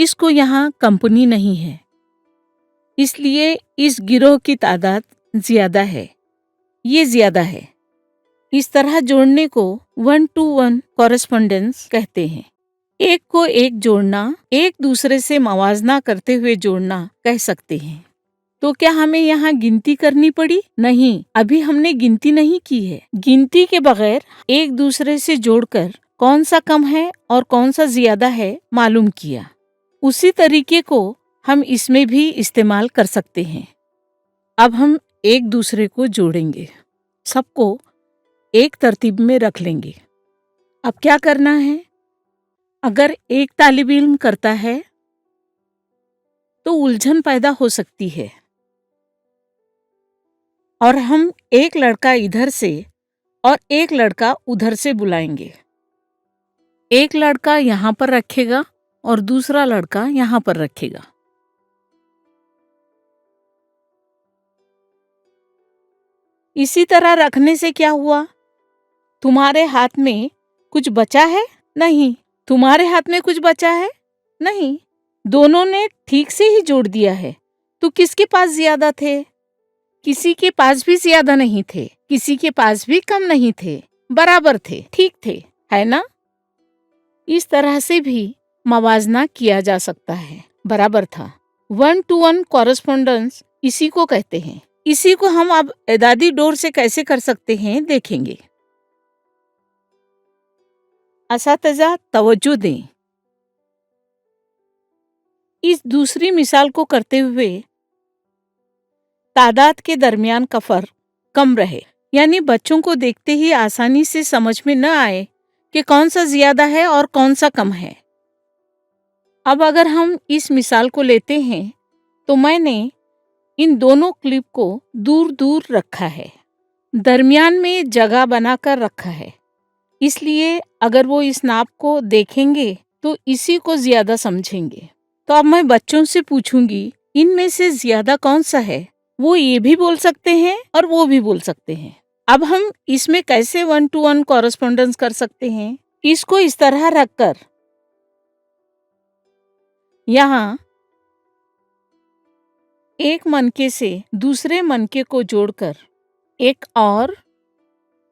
اس کو یہاں کمپنی نہیں ہے، اس لیے اس گروہ کی تعداد زیادہ ہے، یہ زیادہ ہے۔ اس طرح جوڑنے کو 1-to-1 کورسپونڈنس کہتے ہیں۔ ایک کو ایک جوڑنا، ایک دوسرے سے موازنہ کرتے ہوئے جوڑنا کہہ سکتے ہیں۔ تو کیا ہمیں یہاں گنتی کرنی پڑی؟ نہیں، ابھی ہم نے گنتی نہیں کی ہے۔ گنتی کے بغیر ایک دوسرے سے جوڑ کر کون سا کم ہے اور کون سا زیادہ ہے معلوم کیا۔ اسی طریقے کو ہم اس میں بھی استعمال کر سکتے ہیں۔ اب ہم ایک دوسرے کو جوڑیں گے، سب کو ایک ترتیب میں رکھ لیں گے۔ اب کیا کرنا ہے؟ اگر ایک طالب علم کرتا ہے تو الجھن پیدا ہو سکتی ہے، اور ہم ایک لڑکا ادھر سے اور ایک لڑکا ادھر سے بلائیں گے۔ ایک لڑکا یہاں پر رکھے گا اور دوسرا لڑکا یہاں پر رکھے گا۔ اسی طرح رکھنے سے کیا ہوا؟ تمہارے ہاتھ میں کچھ بچا ہے؟ نہیں۔ تمہارے ہاتھ میں کچھ بچا ہے؟ نہیں۔ دونوں نے ٹھیک سے ہی جوڑ دیا ہے۔ تو کس کے پاس زیادہ تھے؟ کسی کے پاس بھی زیادہ نہیں تھے، کسی کے پاس بھی کم نہیں تھے، برابر تھے، ٹھیک تھے، ہے نا؟ اس طرح سے بھی موازنہ کیا جا سکتا ہے، برابر تھا۔ 1-to-1 کورسپونڈنس اسی کو کہتے ہیں۔ اسی کو ہم اب اعدادی ڈور سے کیسے کر سکتے ہیں دیکھیں گے۔ اساتذہ توجہ دیں۔ اس دوسری مثال کو کرتے ہوئے تعداد کے درمیان کا فرق کم رہے، یعنی بچوں کو دیکھتے ہی آسانی سے سمجھ میں نہ آئے کہ کون سا زیادہ ہے اور کون سا کم ہے۔ اب اگر ہم اس مثال کو لیتے ہیں تو میں نے ان دونوں کلپ کو دور دور رکھا ہے، درمیان میں جگہ بنا کر رکھا ہے، اس لیے اگر وہ اس ناپ کو دیکھیں گے تو اسی کو زیادہ سمجھیں گے۔ تو اب میں بچوں سے پوچھوں گی ان میں سے زیادہ کون سا ہے؟ وہ یہ بھی بول سکتے ہیں اور وہ بھی بول سکتے ہیں۔ اب ہم اس میں کیسے 1-to-1 کورسپونڈنس کر سکتے ہیں؟ اس کو اس طرح رکھ کر یہاں ایک منکے سے دوسرے منکے کو جوڑ کر ایک اور،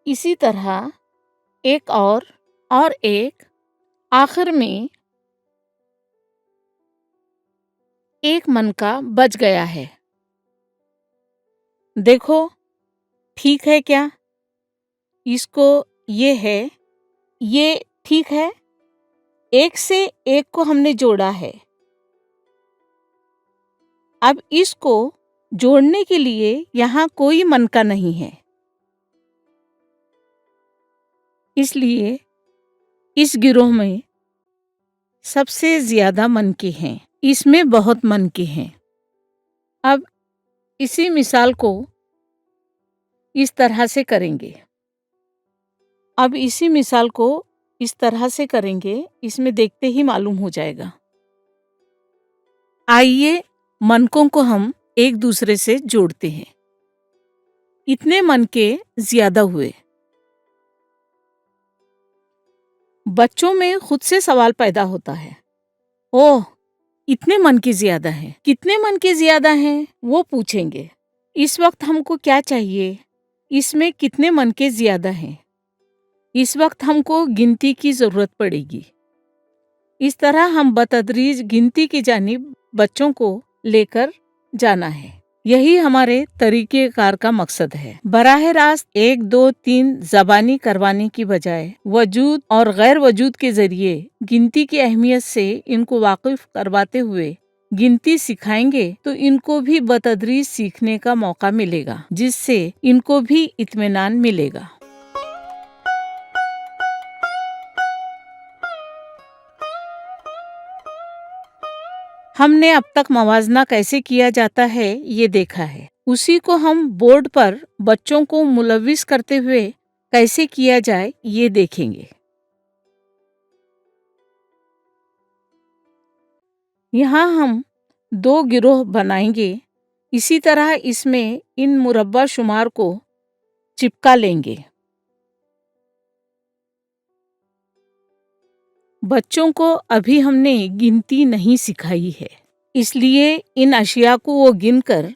اسی طرح ایک اور ایک، آخر میں ایک منکا بچ گیا ہے۔ دیکھو ٹھیک ہے کیا؟ اس کو یہ ہے، یہ ٹھیک ہے؟ ایک سے ایک کو ہم نے جوڑا ہے۔ اب اس کو جوڑنے کے لیے یہاں کوئی منکا نہیں ہے، اس لیے اس گروہ میں سب سے زیادہ منکے ہیں، اس میں بہت منکے ہیں۔ اب اسی مثال کو اس طرح سے کریں گے۔ اب اسی مثال کو اس طرح سے کریں گے، اس میں دیکھتے ہی معلوم ہو جائے گا۔ آئیے منکوں کو ہم ایک دوسرے سے جوڑتے ہیں۔ اتنے منکے زیادہ ہوئے۔ بچوں میں خود سے سوال پیدا ہوتا ہے، اوہ اتنے منکے زیادہ ہیں، کتنے منکے زیادہ ہیں وہ پوچھیں گے۔ اس وقت ہم کو کیا چاہیے؟ اس میں کتنے منکے زیادہ ہیں؟ اس وقت ہم کو گنتی کی ضرورت پڑے گی۔ اس طرح ہم بتدریج گنتی کی جانب بچوں کو لے کر جانا ہے۔ یہی ہمارے طریقہ کار کا مقصد ہے۔ براہ راست 1 2 3 زبانی کروانے کی بجائے وجود اور غیر وجود کے ذریعے گنتی کی اہمیت سے ان کو واقف کرواتے ہوئے گنتی سکھائیں گے تو ان کو بھی بتدریج سیکھنے کا موقع ملے گا، جس سے ان کو بھی اطمینان ملے گا۔ ہم نے اب تک موازنہ کیسے کیا جاتا ہے یہ دیکھا ہے، اسی کو ہم بورڈ پر بچوں کو ملوث کرتے ہوئے کیسے کیا جائے یہ دیکھیں گے۔ یہاں ہم 2 گروہ بنائیں گے، اسی طرح اس میں ان مربع شمار کو چپکا لیں گے۔ بچوں کو ابھی ہم نے گنتی نہیں سکھائی ہے، اس لیے ان اشیاء کو وہ گن کر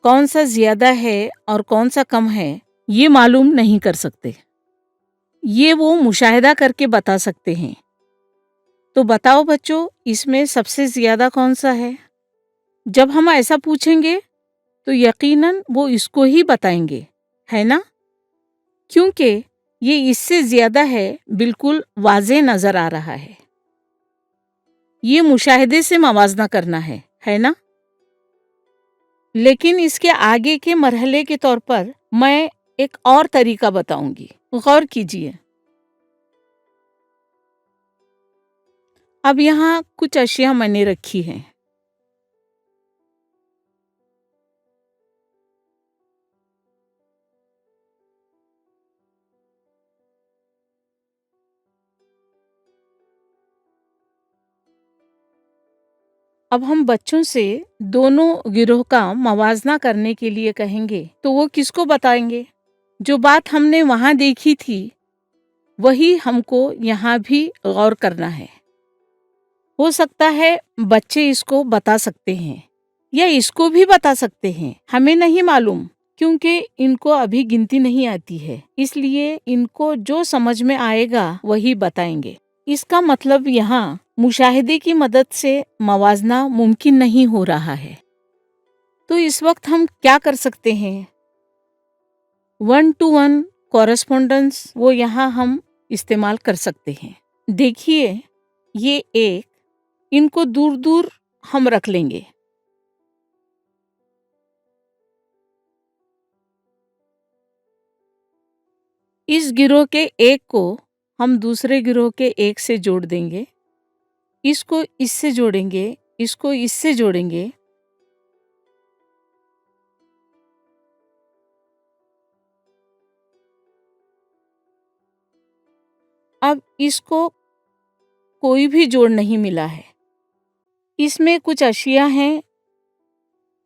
کون سا زیادہ ہے اور کون سا کم ہے یہ معلوم نہیں کر سکتے۔ یہ وہ مشاہدہ کر کے بتا سکتے ہیں۔ تو بتاؤ بچوں، اس میں سب سے زیادہ کون سا ہے؟ جب ہم ایسا پوچھیں گے تو یقیناً وہ اس کو ہی بتائیں گے، ہے نا؟ کیونکہ یہ اس سے زیادہ ہے، بالکل واضح نظر آ رہا ہے۔ یہ مشاہدے سے موازنہ کرنا ہے نا؟ لیکن اس کے آگے کے مرحلے کے طور پر میں ایک اور طریقہ بتاؤں گی، غور کیجئے۔ اب یہاں کچھ اشیاء میں نے رکھی ہیں۔ اب ہم بچوں سے دونوں گروہ کا موازنہ کرنے کے لیے کہیں گے تو وہ کس کو بتائیں گے؟ جو بات ہم نے وہاں دیکھی تھی وہی ہم کو یہاں بھی غور کرنا ہے۔ ہو سکتا ہے بچے اس کو بتا سکتے ہیں یا اس کو بھی بتا سکتے ہیں، ہمیں نہیں معلوم، کیونکہ ان کو ابھی گنتی نہیں آتی ہے، اس لیے ان کو جو سمجھ میں آئے گا وہی بتائیں گے۔ اس کا مطلب یہاں مشاہدے کی مدد سے موازنہ ممکن نہیں ہو رہا ہے۔ تو اس وقت ہم کیا کر سکتے ہیں؟ 1-to-1 کورسپونڈنس وہ یہاں ہم استعمال کر سکتے ہیں۔ دیکھیے یہ ایک، ان کو دور دور ہم رکھ لیں گے۔ اس گروہ کے ایک کو ہم دوسرے گروہ کے ایک سے جوڑ دیں گے، اس کو اس سے جوڑیں گے، اس کو اس سے جوڑیں گے۔ اب اس کو کوئی بھی جوڑ نہیں ملا ہے، اس میں کچھ اشیاء ہیں،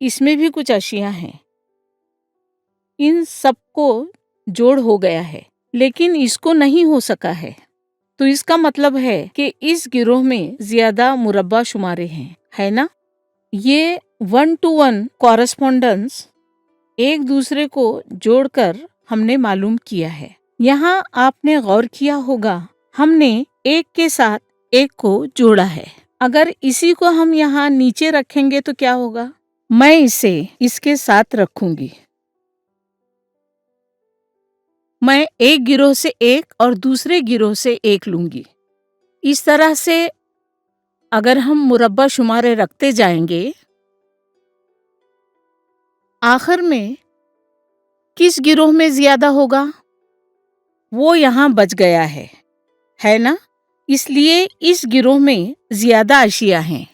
اس میں بھی کچھ اشیاء ہیں، ان سب کو جوڑ ہو گیا ہے لیکن اس کو نہیں ہو سکا ہے۔ تو اس کا مطلب ہے کہ اس گروہ میں زیادہ مربع شمارے ہیں، ہے نا؟ یہ 1-to-1 کورسپونڈنس ایک دوسرے کو جوڑ کر ہم نے معلوم کیا ہے۔ یہاں آپ نے غور کیا ہوگا، ہم نے ایک کے ساتھ ایک کو جوڑا ہے۔ اگر اسی کو ہم یہاں نیچے رکھیں گے تو کیا ہوگا؟ میں اسے اس کے ساتھ رکھوں گی۔ میں ایک گروہ سے ایک اور دوسرے گروہ سے ایک لوں گی۔ اس طرح سے اگر ہم مربع شمارے رکھتے جائیں گے، آخر میں کس گروہ میں زیادہ ہوگا؟ وہ یہاں بچ گیا ہے نا؟ اس لیے اس گروہ میں زیادہ اشیاء ہیں۔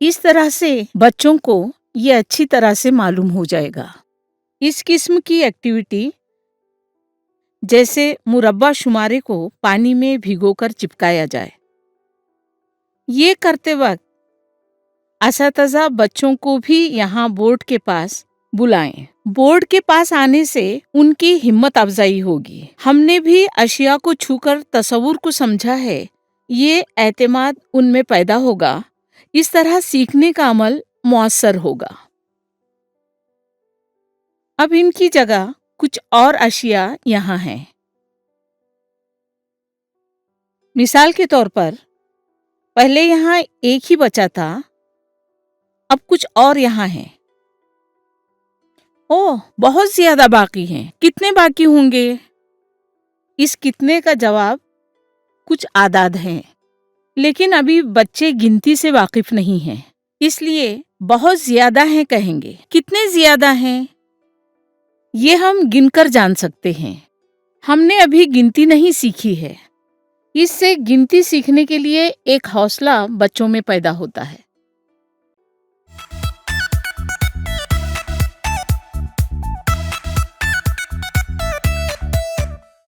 اس طرح سے بچوں کو یہ اچھی طرح سے معلوم ہو جائے گا۔ اس قسم کی ایکٹیویٹی جیسے مربع شمارے کو پانی میں بھگو کر چپکایا جائے، یہ کرتے وقت اساتذہ بچوں کو بھی یہاں بورڈ کے پاس بلائیں۔ بورڈ کے پاس آنے سے ان کی ہمت افزائی ہوگی۔ ہم نے بھی اشیاء کو چھو کر تصور کو سمجھا ہے، یہ اعتماد ان میں پیدا ہوگا، اس طرح سیکھنے کا عمل مؤثر ہوگا۔ اب ان کی جگہ کچھ اور اشیاء یہاں ہیں۔ مثال کے طور پر پہلے یہاں ایک ہی بچا تھا، اب کچھ اور یہاں ہیں۔ بہت زیادہ باقی ہیں۔ کتنے باقی ہوں گے؟ اس کتنے کا جواب کچھ اعداد ہیں، لیکن ابھی بچے گنتی سے واقف نہیں ہیں، اس لیے بہت زیادہ ہیں کہیں گے۔ کتنے زیادہ ہیں یہ ہم گن کر جان سکتے ہیں۔ ہم نے ابھی گنتی نہیں سیکھی ہے، اس سے گنتی سیکھنے کے لیے ایک حوصلہ بچوں میں پیدا ہوتا ہے۔